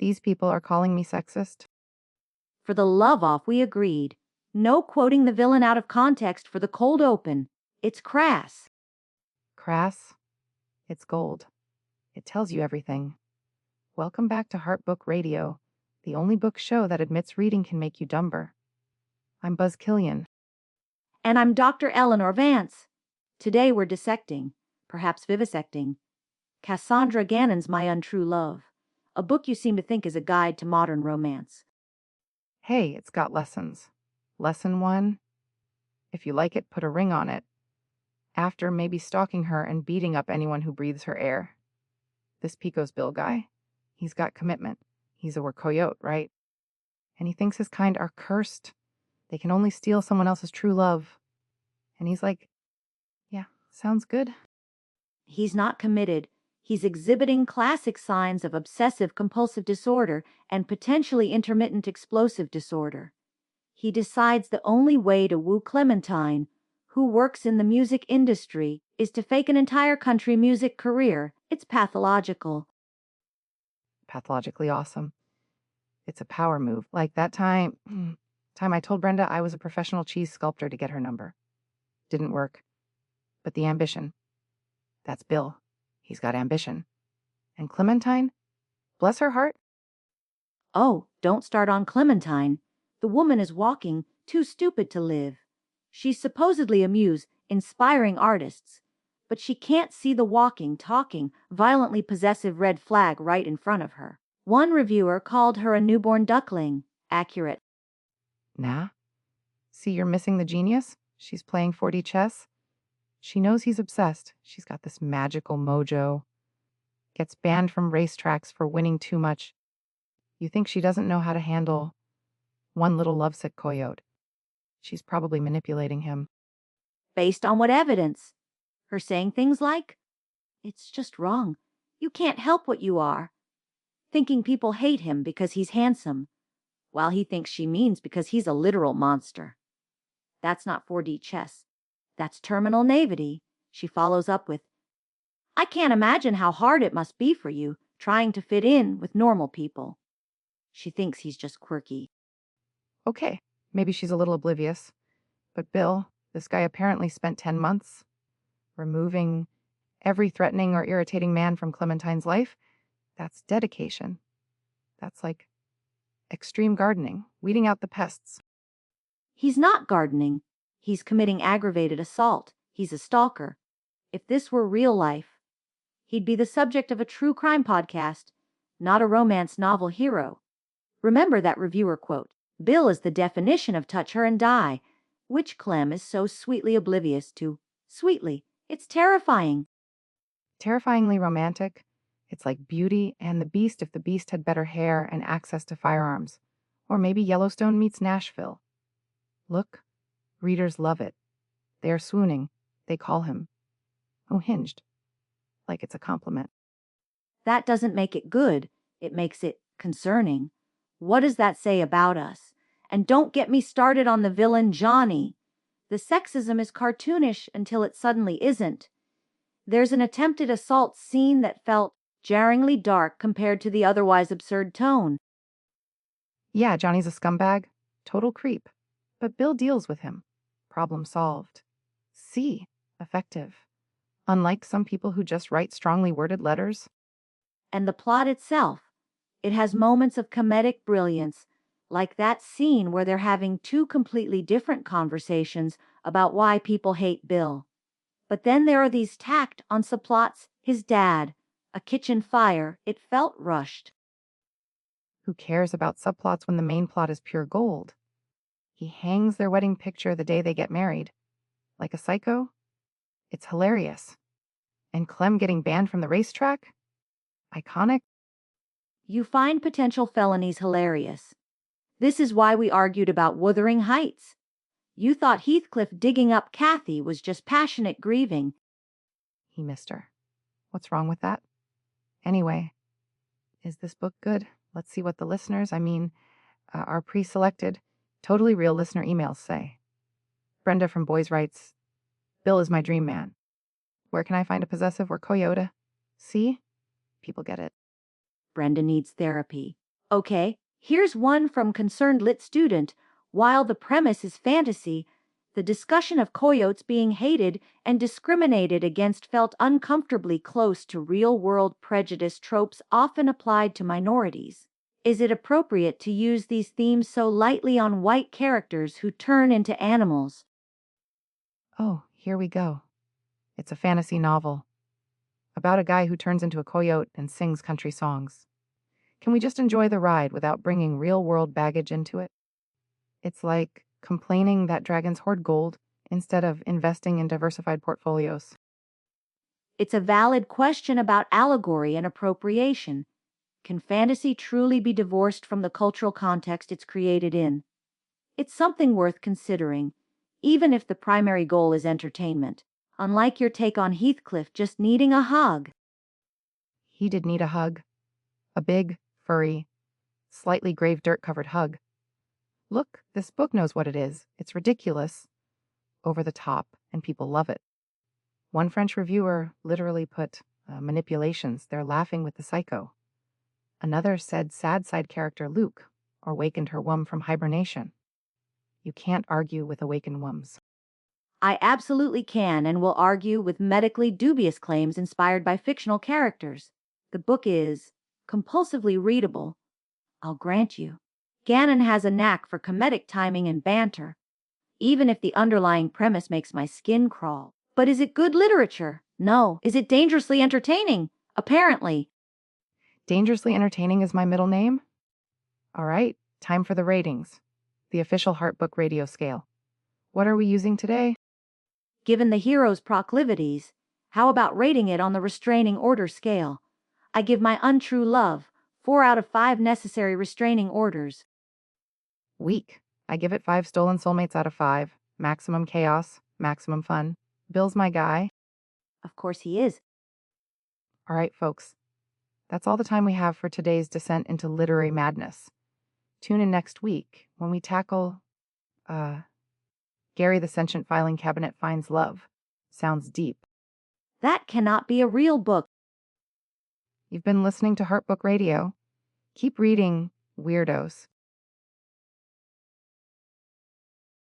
These people are calling me sexist. For the love off, we agreed. No quoting the villain out of context for the cold open. It's crass. Crass? It's gold. It tells you everything. Welcome back to her.Book Radio, the only book show that admits reading can make you dumber. I'm Buzz Killian. And I'm Dr. Eleanor Vance. Today we're dissecting, perhaps vivisecting, Cassandra Gannon's My Untrue Love, a book you seem to think is a guide to modern romance. Hey, it's got lessons. Lesson 1, if you like it, put a ring on it. After maybe stalking her and beating up anyone who breathes her air. This Pecos Bill guy, he's got commitment. He's a coyote, right? And he thinks his kind are cursed. They can only steal someone else's true love. And he's like, yeah, sounds good. He's not committed. He's exhibiting classic signs of obsessive-compulsive disorder and potentially intermittent explosive disorder. He decides the only way to woo Clementine, who works in the music industry, is to fake an entire country music career. It's pathological. Pathologically awesome. It's a power move. Like that time I told Brenda I was a professional cheese sculptor to get her number. Didn't work. But the ambition. That's Bill. He's got ambition. And Clementine? Bless her heart. Oh, don't start on Clementine. The woman is walking, too stupid to live. She's supposedly a muse, inspiring artists. But she can't see the walking, talking, violently possessive red flag right in front of her. One reviewer called her a newborn duckling. Accurate. Nah. See, you're missing the genius? She's playing 4D chess. She knows he's obsessed. She's got this magical mojo. Gets banned from racetracks for winning too much. You think she doesn't know how to handle one little lovesick coyote. She's probably manipulating him. Based on what evidence? Her saying things like, "It's just wrong. You can't help what you are." Thinking people hate him because he's handsome, while he thinks she means because he's a literal monster. That's not 4D chess. That's terminal naivety. She follows up with, "I can't imagine how hard it must be for you trying to fit in with normal people." She thinks he's just quirky. Okay, maybe she's a little oblivious. But Bill, this guy apparently spent 10 months removing every threatening or irritating man from Clementine's life. That's dedication. That's like extreme gardening, weeding out the pests. He's not gardening. He's committing aggravated assault. He's a stalker. If this were real life, he'd be the subject of a true crime podcast, not a romance novel hero. Remember that reviewer quote, "Bill is the definition of touch her and die," which Clem is so sweetly oblivious to. Sweetly. It's terrifying. Terrifyingly romantic. It's like Beauty and the Beast if the Beast had better hair and access to firearms. Or maybe Yellowstone meets Nashville. Look, readers love it. They are swooning. They call him hinged. Like it's a compliment. That doesn't make it good. It makes it concerning. What does that say about us? And don't get me started on the villain Johnny. The sexism is cartoonish until it suddenly isn't. There's an attempted assault scene that felt jarringly dark compared to the otherwise absurd tone. Yeah, Johnny's a scumbag. Total creep. But Bill deals with him. Problem solved. C. Effective. Unlike some people who just write strongly worded letters. And the plot itself, it has moments of comedic brilliance, like that scene where they're having two completely different conversations about why people hate Bill. But then there are these tacked on subplots, his dad, a kitchen fire. It felt rushed. Who cares about subplots when the main plot is pure gold? He hangs their wedding picture the day they get married. Like a psycho? It's hilarious. And Clem getting banned from the racetrack? Iconic? You find potential felonies hilarious. This is why we argued about Wuthering Heights. You thought Heathcliff digging up Kathy was just passionate grieving. He missed her. What's wrong with that? Anyway, is this book good? Let's see what the listeners, our pre-selected, totally real listener emails say. Brenda from Boys writes, "Bill is my dream man. Where can I find a possessive or coyote? See? People get it." Brenda needs therapy. Okay, here's one from Concerned Lit Student. While the premise is fantasy, the discussion of coyotes being hated and discriminated against felt uncomfortably close to real-world prejudice tropes often applied to minorities. Is it appropriate to use these themes so lightly on white characters who turn into animals? Oh, here we go. It's a fantasy novel about a guy who turns into a coyote and sings country songs. Can we just enjoy the ride without bringing real-world baggage into it? It's like complaining that dragons hoard gold instead of investing in diversified portfolios. It's a valid question about allegory and appropriation. Can fantasy truly be divorced from the cultural context it's created in? It's something worth considering, even if the primary goal is entertainment. Unlike your take on Heathcliff just needing a hug. He did need a hug. A big, furry, slightly grave dirt-covered hug. Look, this book knows what it is. It's ridiculous, over the top, and people love it. One French reviewer literally put manipulations. They're laughing with the psycho. Another said sad side character Luke awakened her womb from hibernation. You can't argue with awakened wombs. I absolutely can and will argue with medically dubious claims inspired by fictional characters. The book is compulsively readable, I'll grant you. Gannon has a knack for comedic timing and banter, even if the underlying premise makes my skin crawl. But is it good literature? No. Is it dangerously entertaining? Apparently. Dangerously Entertaining is my middle name? All right, time for the ratings. The official her.Book radio scale. What are we using today? Given the hero's proclivities, how about rating it on the restraining order scale? I give my UnTrue love 4 out of 5 necessary restraining orders. Weak. I give it 5 stolen soulmates out of 5. Maximum chaos, maximum fun. Bill's my guy. Of course he is. All right, folks. That's all the time we have for today's descent into literary madness. Tune in next week when we tackle, Gary the Sentient Filing Cabinet Finds Love. Sounds deep. That cannot be a real book. You've been listening to her.Book Radio. Keep reading, weirdos.